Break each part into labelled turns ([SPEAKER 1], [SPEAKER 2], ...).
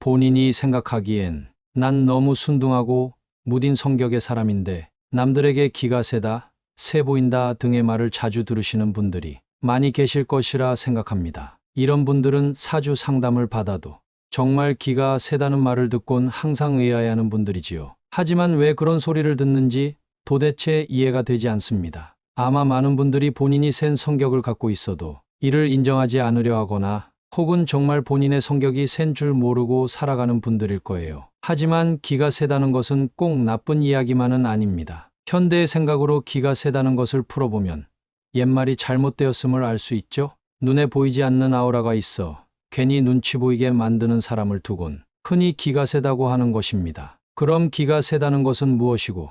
[SPEAKER 1] 본인이 생각하기엔 난 너무 순둥하고 무딘 성격의 사람인데 남들에게 기가 세다, 세 보인다 등의 말을 자주 들으시는 분들이 많이 계실 것이라 생각합니다. 이런 분들은 사주 상담을 받아도 정말 기가 세다는 말을 듣곤 항상 의아해하는 분들이지요. 하지만 왜 그런 소리를 듣는지 도대체 이해가 되지 않습니다. 아마 많은 분들이 본인이 센 성격을 갖고 있어도 이를 인정하지 않으려 하거나 혹은 정말 본인의 성격이 센 줄 모르고 살아가는 분들일 거예요. 하지만 기가 세다는 것은 꼭 나쁜 이야기만은 아닙니다. 현대의 생각으로 기가 세다는 것을 풀어보면 옛말이 잘못되었음을 알 수 있죠. 눈에 보이지 않는 아우라가 있어 괜히 눈치 보이게 만드는 사람을 두곤 흔히 기가 세다고 하는 것입니다. 그럼 기가 세다는 것은 무엇이고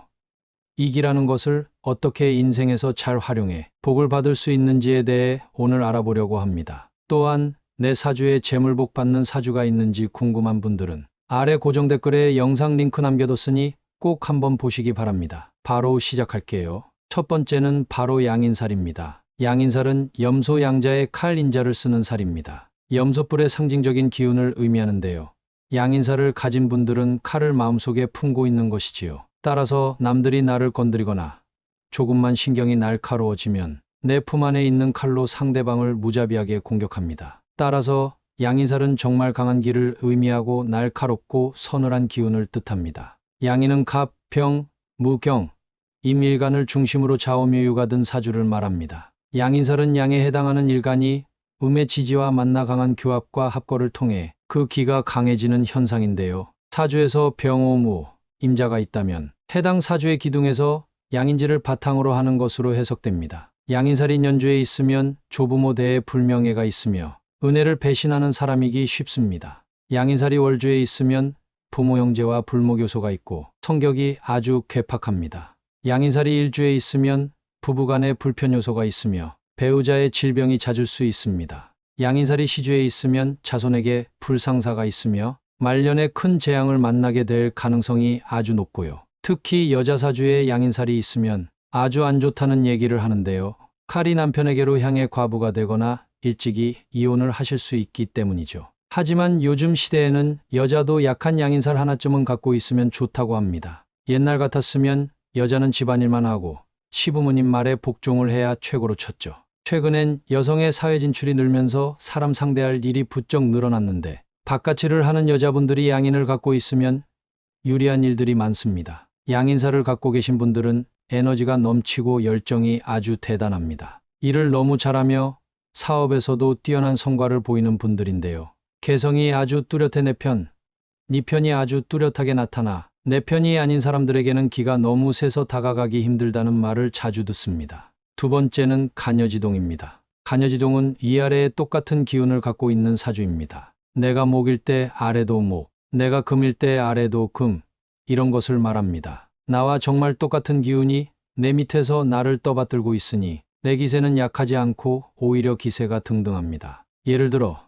[SPEAKER 1] 이 기라는 것을 어떻게 인생에서 잘 활용해 복을 받을 수 있는지에 대해 오늘 알아보려고 합니다. 또한 내 사주에 재물복 받는 사주가 있는지 궁금한 분들은 아래 고정 댓글에 영상 링크 남겨뒀으니 꼭 한번 보시기 바랍니다. 바로 시작할게요. 첫 번째는 바로 양인살입니다. 양인살은 염소 양자의 칼 인자를 쓰는 살입니다. 염소뿔의 상징적인 기운을 의미하는데요. 양인살을 가진 분들은 칼을 마음속에 품고 있는 것이지요. 따라서 남들이 나를 건드리거나 조금만 신경이 날카로워지면 내 품 안에 있는 칼로 상대방을 무자비하게 공격합니다. 따라서 양인살은 정말 강한 기를 의미하고 날카롭고 서늘한 기운을 뜻합니다. 양인은 갑, 병, 무, 경, 임일간을 중심으로 좌우묘유가 든 사주를 말합니다. 양인살은 양에 해당하는 일간이 음의 지지와 만나 강한 교합과 합거를 통해 그 기가 강해지는 현상인데요. 사주에서 병오무, 임자가 있다면 해당 사주의 기둥에서 양인지를 바탕으로 하는 것으로 해석됩니다. 양인살이 연주에 있으면 조부모 대에 불명예가 있으며 은혜를 배신하는 사람이기 쉽습니다. 양인살이 월주에 있으면 부모 형제와 불목요소가 있고 성격이 아주 괴팍합니다. 양인살이 일주에 있으면 부부간의 불편 요소가 있으며 배우자의 질병이 잦을 수 있습니다. 양인살이 시주에 있으면 자손에게 불상사가 있으며 말년에 큰 재앙을 만나게 될 가능성이 아주 높고요. 특히 여자 사주에 양인살이 있으면 아주 안 좋다는 얘기를 하는데요. 칼이 남편에게로 향해 과부가 되거나 일찍이 이혼을 하실 수 있기 때문이죠. 하지만 요즘 시대에는 여자도 약한 양인살 하나쯤은 갖고 있으면 좋다고 합니다. 옛날 같았으면 여자는 집안일만 하고 시부모님 말에 복종을 해야 최고로 쳤죠. 최근엔 여성의 사회 진출이 늘면서 사람 상대할 일이 부쩍 늘어났는데 바깥일을 하는 여자분들이 양인을 갖고 있으면 유리한 일들이 많습니다. 양인살을 갖고 계신 분들은 에너지가 넘치고 열정이 아주 대단합니다. 일을 너무 잘하며 사업에서도 뛰어난 성과를 보이는 분들인데요. 개성이 아주 뚜렷해 내 편, 네 편이 아주 뚜렷하게 나타나 내 편이 아닌 사람들에게는 기가 너무 세서 다가가기 힘들다는 말을 자주 듣습니다. 두 번째는 간여지동입니다. 간여지동은 위아래에 똑같은 기운을 갖고 있는 사주입니다. 내가 목일 때 아래도 목, 내가 금일 때 아래도 금, 이런 것을 말합니다. 나와 정말 똑같은 기운이 내 밑에서 나를 떠받들고 있으니 내 기세는 약하지 않고 오히려 기세가 등등합니다. 예를 들어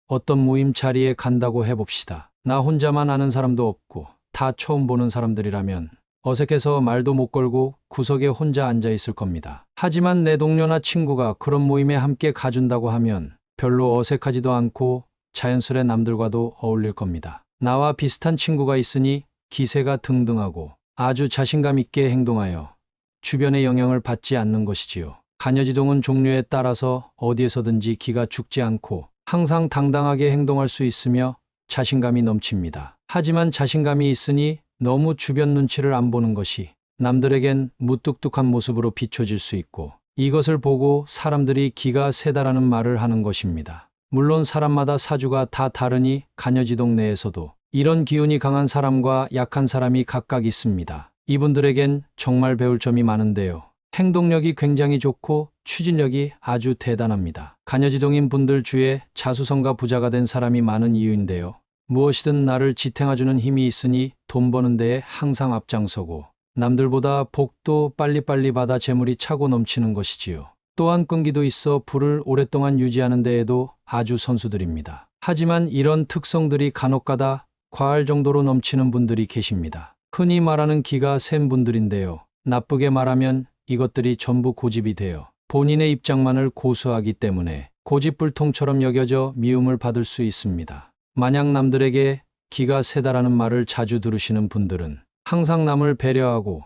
[SPEAKER 1] 어떤 모임 자리에 간다고 해봅시다. 나 혼자만 아는 사람도 없고 다 처음 보는 사람들이라면 어색해서 말도 못 걸고 구석에 혼자 앉아 있을 겁니다. 하지만 내 동료나 친구가 그런 모임에 함께 가준다고 하면 별로 어색하지도 않고 자연스레 남들과도 어울릴 겁니다. 나와 비슷한 친구가 있으니 기세가 등등하고 아주 자신감 있게 행동하여 주변의 영향을 받지 않는 것이지요. 간여지동은 종류에 따라서 어디에서든지 기가 죽지 않고 항상 당당하게 행동할 수 있으며 자신감이 넘칩니다. 하지만 자신감이 있으니 너무 주변 눈치를 안 보는 것이 남들에겐 무뚝뚝한 모습으로 비춰질 수 있고 이것을 보고 사람들이 기가 세다라는 말을 하는 것입니다. 물론 사람마다 사주가 다 다르니 간여지동 내에서도 이런 기운이 강한 사람과 약한 사람이 각각 있습니다. 이분들에겐 정말 배울 점이 많은데요. 행동력이 굉장히 좋고 추진력이 아주 대단합니다. 간여지동인 분들 주에 자수성가 부자가 된 사람이 많은 이유인데요. 무엇이든 나를 지탱해주는 힘이 있으니 돈 버는 데에 항상 앞장서고 남들보다 복도 빨리빨리 받아 재물이 차고 넘치는 것이지요. 또한 끈기도 있어 불을 오랫동안 유지하는 데에도 아주 선수들입니다. 하지만 이런 특성들이 간혹가다 과할 정도로 넘치는 분들이 계십니다. 흔히 말하는 기가 센 분들인데요. 나쁘게 말하면 이것들이 전부 고집이 되어 본인의 입장만을 고수하기 때문에 고집불통처럼 여겨져 미움을 받을 수 있습니다. 만약 남들에게 기가 세다라는 말을 자주 들으시는 분들은 항상 남을 배려하고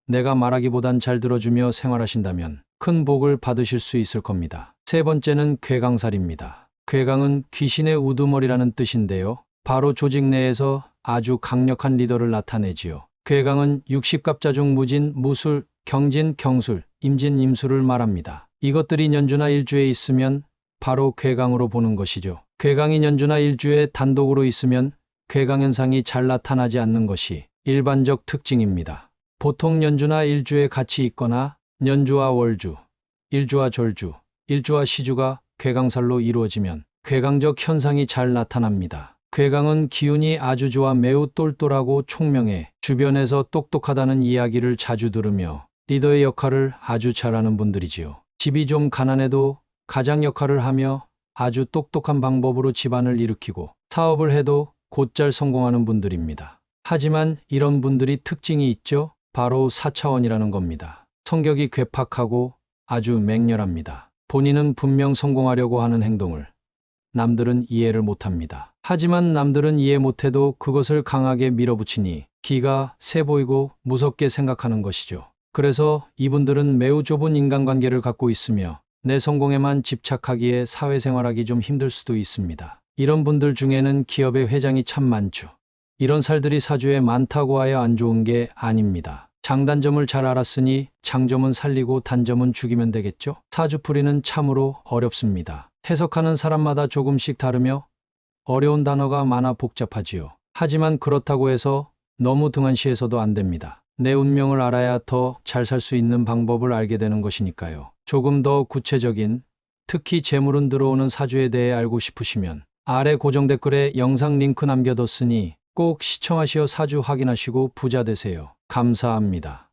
[SPEAKER 1] 내가 말하기보단 잘 들어주며 생활하신다면 큰 복을 받으실 수 있을 겁니다. 세 번째는 궤강살입니다. 궤강은 귀신의 우두머리라는 뜻인데요. 바로 조직 내에서 아주 강력한 리더를 나타내지요. 궤강은 60갑자 중 무진, 무술, 경진, 경술, 임진, 임술을 말합니다. 이것들이 년주나 일주에 있으면 바로 궤강으로 보는 것이죠. 궤강이 년주나 일주에 단독으로 있으면 궤강 현상이 잘 나타나지 않는 것이 일반적 특징입니다. 보통 년주나 일주에 같이 있거나 년주와 월주, 일주와 절주, 일주와 시주가 궤강살로 이루어지면 궤강적 현상이 잘 나타납니다. 궤강은 기운이 아주 좋아 매우 똘똘하고 총명해 주변에서 똑똑하다는 이야기를 자주 들으며 리더의 역할을 아주 잘하는 분들이지요. 집이 좀 가난해도 가장 역할을 하며 아주 똑똑한 방법으로 집안을 일으키고 사업을 해도 곧잘 성공하는 분들입니다. 하지만 이런 분들이 특징이 있죠. 바로 4차원이라는 겁니다. 성격이 괴팍하고 아주 맹렬합니다. 본인은 분명 성공하려고 하는 행동을 남들은 이해를 못합니다. 하지만 남들은 이해 못해도 그것을 강하게 밀어붙이니 기가 세 보이고 무섭게 생각하는 것이죠. 그래서 이분들은 매우 좁은 인간관계를 갖고 있으며 내 성공에만 집착하기에 사회생활하기 좀 힘들 수도 있습니다. 이런 분들 중에는 기업의 회장이 참 많죠. 이런 살들이 사주에 많다고 하여 안 좋은 게 아닙니다. 장단점을 잘 알았으니 장점은 살리고 단점은 죽이면 되겠죠? 사주풀이는 참으로 어렵습니다. 해석하는 사람마다 조금씩 다르며 어려운 단어가 많아 복잡하지요. 하지만 그렇다고 해서 너무 등한시해서도 안 됩니다. 내 운명을 알아야 더 잘 살 수 있는 방법을 알게 되는 것이니까요. 조금 더 구체적인, 특히 재물운 들어오는 사주에 대해 알고 싶으시면 아래 고정 댓글에 영상 링크 남겨뒀으니 꼭 시청하시어 사주 확인하시고 부자 되세요. 감사합니다.